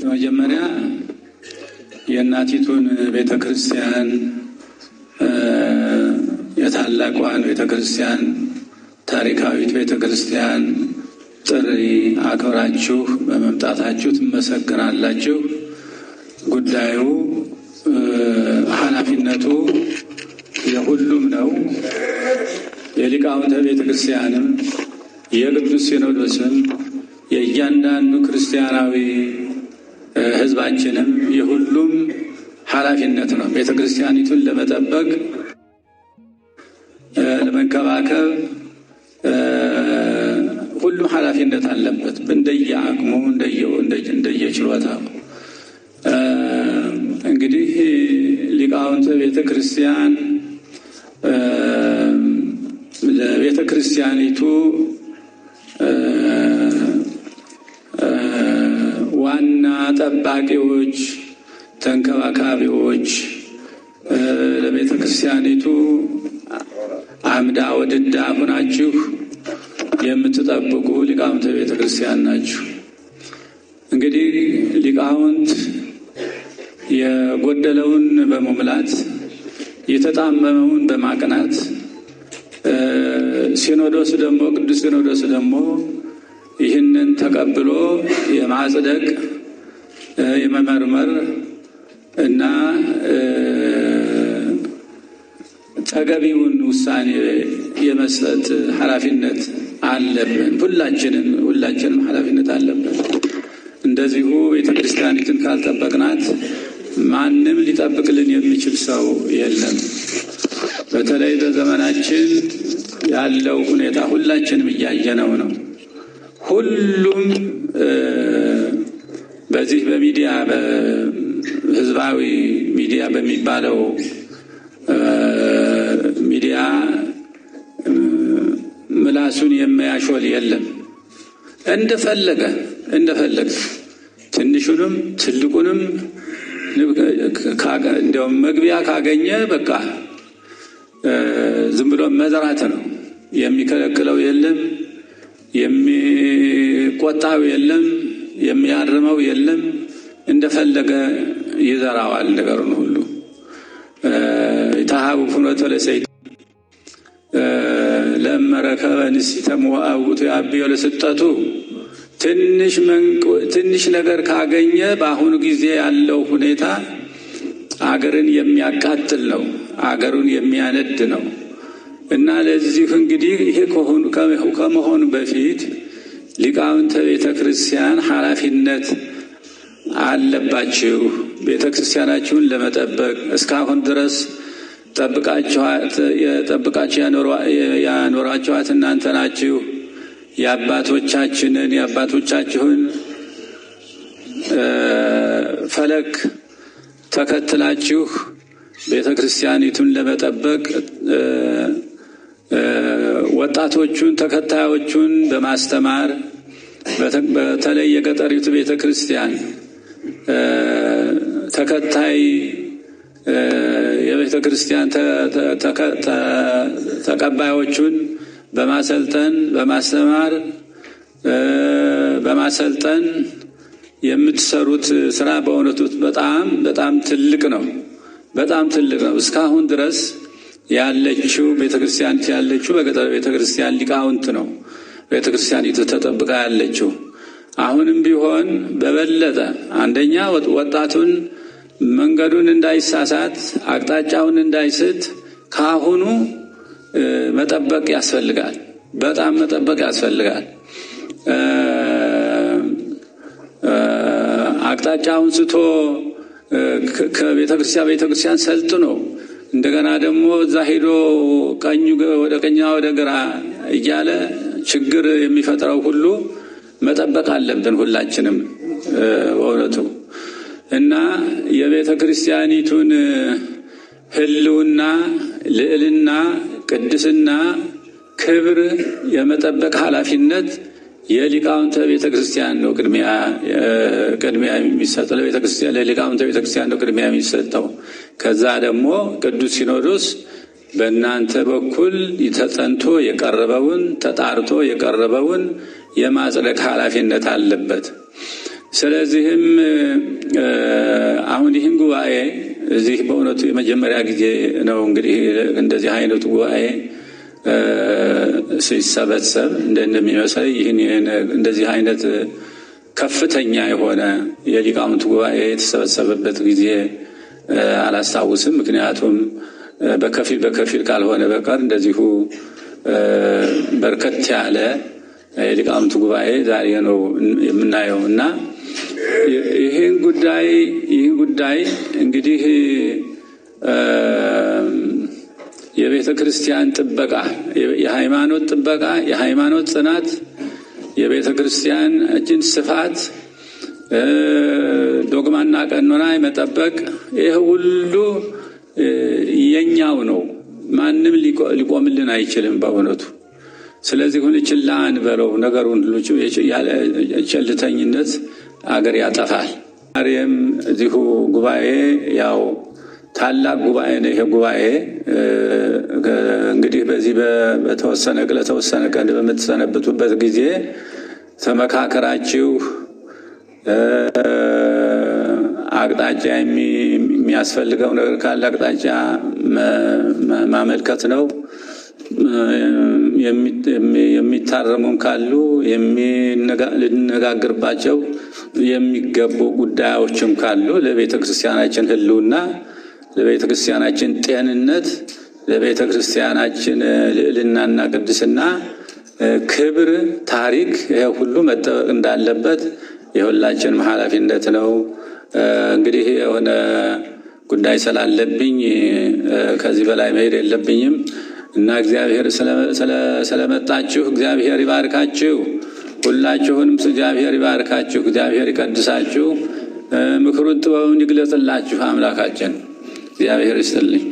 መጀመሪያ የእናቲቱን ቤተክርስቲያን የታላቋን ቤተክርስቲያን ታሪካዊት ቤተክርስቲያን ጥሪ አክብራችሁ በመምጣታችሁ ትመሰግናላችሁ። ጉዳዩ ኃላፊነቱ የሁሉም ነው። የሊቃውንተ ቤተክርስቲያንም የቅዱስ ሲኖዶስም የእያንዳንዱ ክርስቲያናዊ ሕዝባችንም የሁሉም ኃላፊነት ነው። ቤተክርስቲያኒቱን ለመጠበቅ ለመንከባከብ ሁሉም ኃላፊነት አለበት እንደየአቅሙ እንደየችሎታው። እንግዲህ ሊቃውንተ ቤተክርስቲያን ለቤተክርስቲያኒቱ ዋና ጠባቂዎች፣ ተንከባካቢዎች፣ ለቤተክርስቲያኒቱ አምዳ ወድዳ ሆናችሁ የምትጠብቁ ሊቃውንተ ቤተክርስቲያን ናችሁ። እንግዲህ ሊቃውንት የጎደለውን በመሙላት የተጣመመውን በማቅናት ሲኖዶስ ደግሞ ቅዱስ ሲኖዶስ ደግሞ ይህንን ተቀብሎ የማጽደቅ የመመርመር እና ተገቢውን ውሳኔ የመስጠት ኃላፊነት አለብን። ሁላችንም ኃላፊነት አለብን። እንደዚሁ ቤተክርስቲያኒቱን ካልጠበቅናት ማንም ሊጠብቅልን የሚችል ሰው የለም። በተለይ በዘመናችን ያለው ሁኔታ ሁላችንም እያየነው ነው። ሁሉም በዚህ በሚዲያ በህዝባዊ ሚዲያ በሚባለው ሚዲያ ምላሱን የሚያሾል የለም። እንደፈለገ ትንሹንም ትልቁንም እንደውም መግቢያ ካገኘ በቃ ዝም ብሎ መዝራት ነው። የሚከለክለው የለም፣ የሚቆጣው የለም፣ የሚያርመው የለም። እንደፈለገ ይዘራዋል ነገሩን ሁሉ። ታሃቡ ፍኖተ ለሰይጣን ለመረከበ ንሲተ ሞአውቱ ያብዮ ለስጠቱ። ትንሽ ነገር ካገኘ በአሁኑ ጊዜ ያለው ሁኔታ አገርን የሚያቃጥል ነው፣ አገሩን የሚያነድ ነው። እና ለዚህ እንግዲህ ይሄ ከመሆኑ በፊት ሊቃውንተ ቤተክርስቲያን ኃላፊነት አለባችሁ። ቤተክርስቲያናችሁን ለመጠበቅ እስካሁን ድረስ ጠብቃችሁ ያኖራችኋት እናንተ ናችሁ። የአባቶቻችሁን ፈለግ ተከትላችሁ ቤተክርስቲያኒቱን ለመጠበቅ ወጣቶቹን ተከታዮቹን በማስተማር በተለይ የገጠሪቱ ቤተክርስቲያን ተከታይ የቤተክርስቲያን ተቀባዮቹን በማሰልጠን በማስተማር በማሰልጠን የምትሰሩት ስራ በእውነቱ በጣም ትልቅ ነው። በጣም ትልቅ ነው። እስካሁን ድረስ ያለችው ቤተክርስቲያን በገጠር ቤተክርስቲያን ሊቃውንት ነው ቤተክርስቲያኒቱ ተጠብቃ ያለችው። አሁንም ቢሆን በበለጠ አንደኛ ወጣቱን መንገዱን እንዳይሳሳት አቅጣጫውን እንዳይስት ካሁኑ መጠበቅ ያስፈልጋል። በጣም መጠበቅ ያስፈልጋል። አቅጣጫውን ስቶ ከቤተክርስቲያን ሰልጥኖ እንደገና ደግሞ እዛ ሄዶ ወደ ቀኝ ወደ ግራ እያለ ችግር የሚፈጥረው ሁሉ መጠበቅ አለብን ሁላችንም በእውነቱ። እና የቤተክርስቲያኒቱን ህልውና፣ ልዕልና፣ ቅድስና፣ ክብር የመጠበቅ ኃላፊነት የሊቃውንተ ቤተክርስቲያን ነው። ቅድሚያ የሚሰጠው ለሊቃውንተ ቤተክርስቲያን ነው ቅድሚያ የሚሰጠው። ከዛ ደግሞ ቅዱስ ሲኖዶስ በእናንተ በኩል ተጠንቶ የቀረበውን ተጣርቶ የቀረበውን የማጽደቅ ኃላፊነት አለበት። ስለዚህም አሁን ይህን ጉባኤ እዚህ በእውነቱ የመጀመሪያ ጊዜ ነው እንግዲህ እንደዚህ አይነቱ ጉባኤ ሲሰበሰብ እንደሚመስል ይህን እንደዚህ አይነት ከፍተኛ የሆነ የሊቃውንት ጉባኤ የተሰበሰበበት ጊዜ አላስታውስም። ምክንያቱም በከፊል ካልሆነ በቀር እንደዚሁ በርከት ያለ የሊቃውንት ጉባኤ ዛሬ ነው የምናየው እና ይህን ጉዳይ እንግዲህ የቤተ ክርስቲያን ጥበቃ፣ የሃይማኖት ጥበቃ፣ የሃይማኖት ጽናት፣ የቤተ ክርስቲያናችን ስፋት፣ ዶግማና ቀኖና መጠበቅ ይህ ሁሉ የኛው ነው። ማንም ሊቆምልን አይችልም በእውነቱ። ስለዚህ ሁሉ ችላ አንበለው። ነገሩን ሁሉ ቸልተኝነት አገር ያጠፋል። ዛሬም እዚሁ ጉባኤ ያው ታላቅ ጉባኤ ነው። ይሄ ጉባኤ እንግዲህ በዚህ ለተወሰነ ቀን በምትሰነብቱበት ጊዜ ተመካከራችሁ አቅጣጫ የሚያስፈልገው ነገር ካለ አቅጣጫ ማመልከት ነው። የሚታረሙም ካሉ ልንነጋገርባቸው የሚገቡ ጉዳዮችም ካሉ ለቤተ ክርስቲያናችን ሕልውና፣ ለቤተ ክርስቲያናችን ጤንነት፣ ለቤተ ክርስቲያናችን ልዕልናና ቅድስና፣ ክብር፣ ታሪክ ይሄ ሁሉ መጠበቅ እንዳለበት የሁላችንም ኃላፊነት ነው። እንግዲህ የሆነ ጉዳይ ስላለብኝ ከዚህ በላይ መሄድ የለብኝም እና እግዚአብሔር ስለመጣችሁ እግዚአብሔር ይባርካችሁ። ሁላችሁንም እግዚአብሔር ይባርካችሁ፣ እግዚአብሔር ይቀድሳችሁ፣ ምክሩን ጥበቡን ይግለጽላችሁ። አምላካችን እግዚአብሔር ይስጥልኝ።